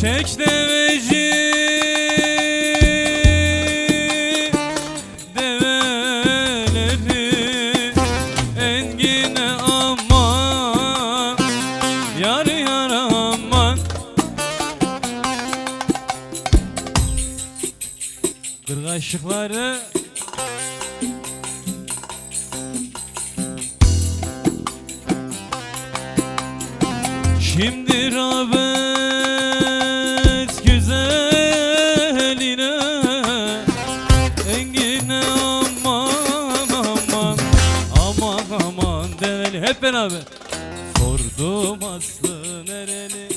Çek deveci develeri engine aman, yar yar aman. Kırgaçlıkları şimdi rağbet güzeline engine aman aman, aman aman develi. Hep beraber. Sordum aslı nereli,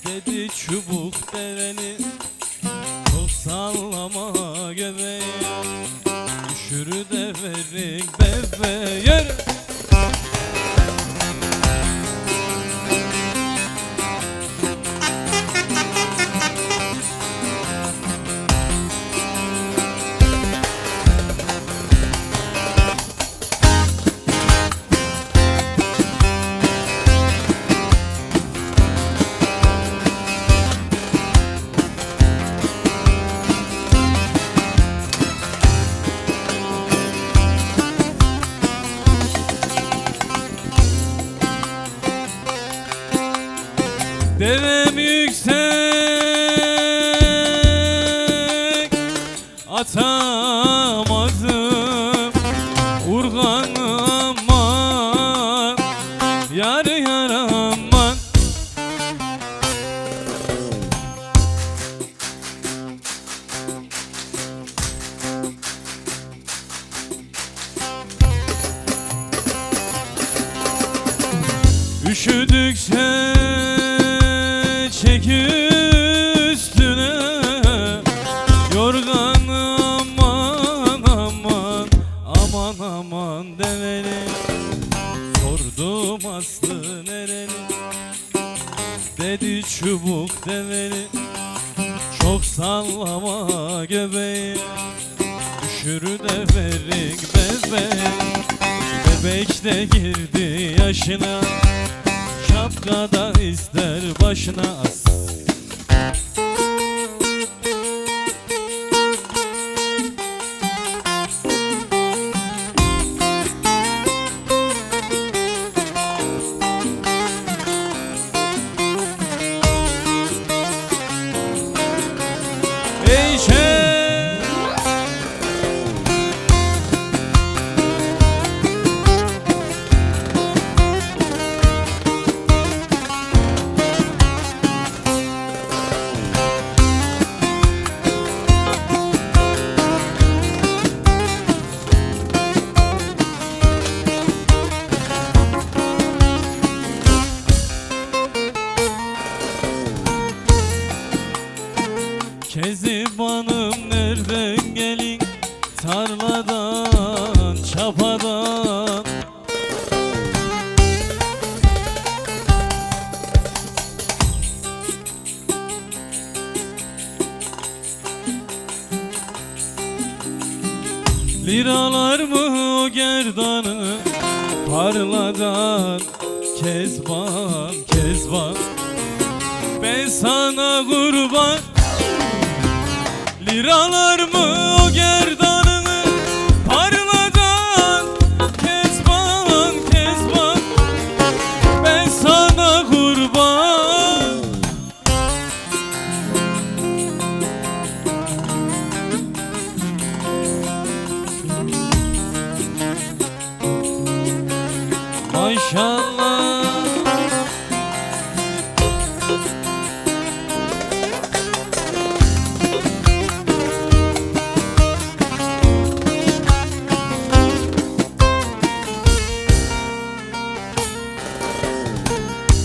dedi çubuk develi. Çok sallama göbeği, düşürü deverik bebeği. Devem yüksek atamadım, urgan aman, yar yar aman. Üşüdükçe çek üstüne yorgan aman aman, aman aman develi. Sordum aslı nereli, dedi çubuk develi. Çok sallama göbeği, düşürü deverik bebeği. Bebek de girdi yaşına, şapkada ister başına as. Ey şey Kezibanım nereden gelin, tarladan çapadan. Liralar mı o gerdanı parladan, Kezban Kezban, ben sana kurban. Liralar mı o gerdanını parladan, Kezban Kezban, ben sana kurban. Maşallah.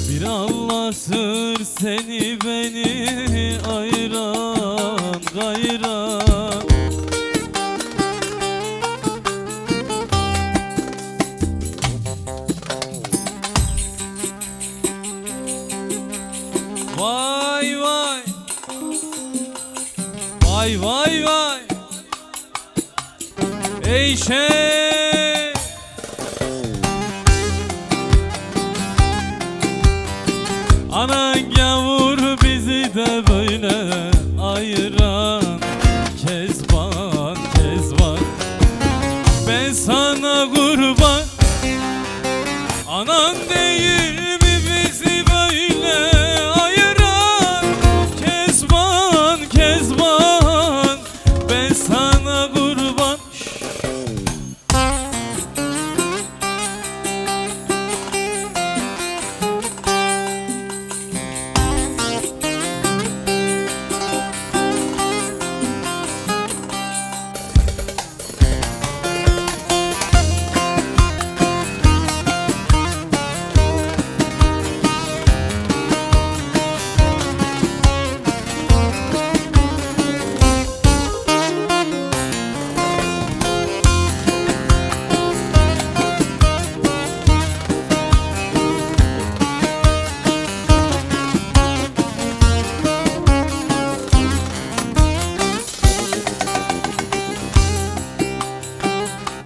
Bir Allah sır seni beni ayıran gayran. Vay vay, vay vay vay. Ey şey, anan gavur bizi de böyle ayıran Kezban, Kezban. Ben sana kurban, anan değil mi bizi böyle ayıran Kezban, Kezban. Ben sana kurban.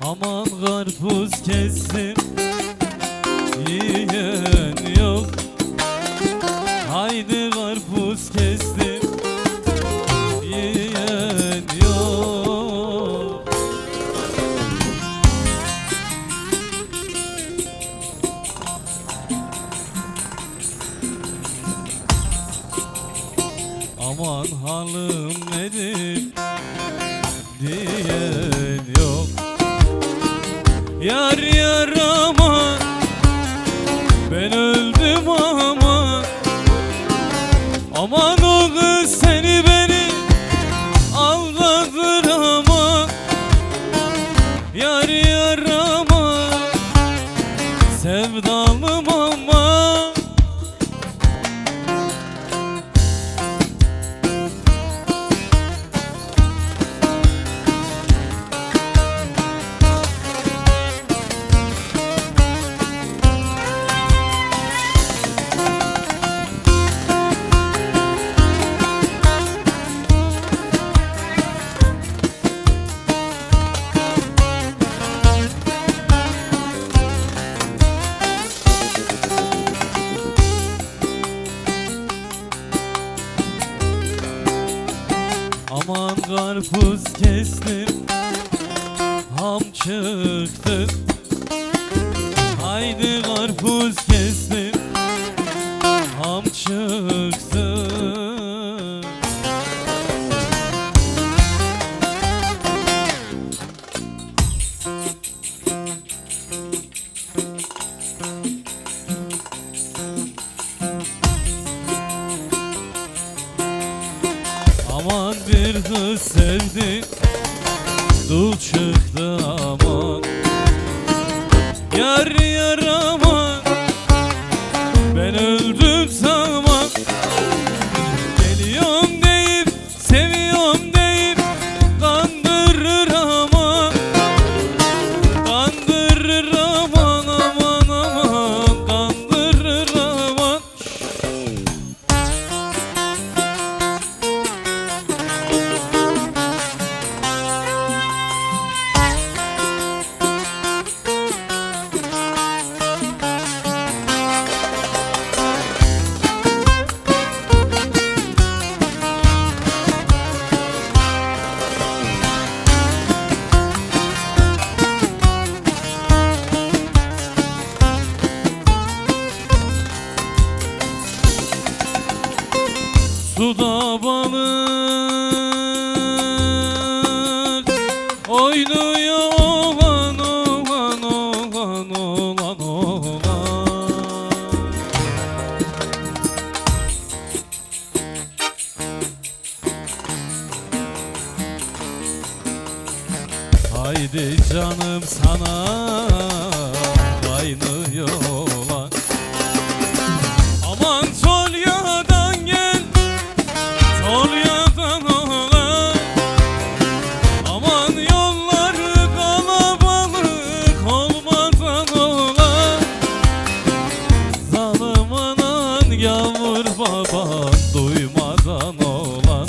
Aman karpuz kestim, yiyen yok. Haydi karpuz kestim, yiyen yok. Aman halim nedir diyen yok. Yar yar aman, ben öldüm aman. Aman o kız seni beni aldatır aman. Yar yar aman, sevdalım aman. Aman karpuz kestim, ham çıktı. Haydi karpuz kestim, ham çıktı. Aman bir kız sevdi, dul çıktı aman. Yar yar aman, ben öldüm sanma. Geliyorum deyip, seviyorum deyip kandırır aman. Kandırır aman aman aman, kandırır aman. Suda balık oynuyor olan olan olan olan olan. Haydi canım sana kaynıyor olan. Aman sol yadan gel, sol yadan olan. Aman yolları kalabalık olmadan olan. Zalim anan yavur baban duymadan olan.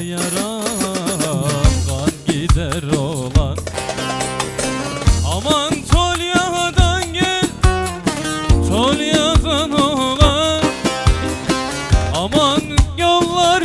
yaram kan gider olan. Aman Çolya'dan gel, Çolya'dan olan. Aman yollar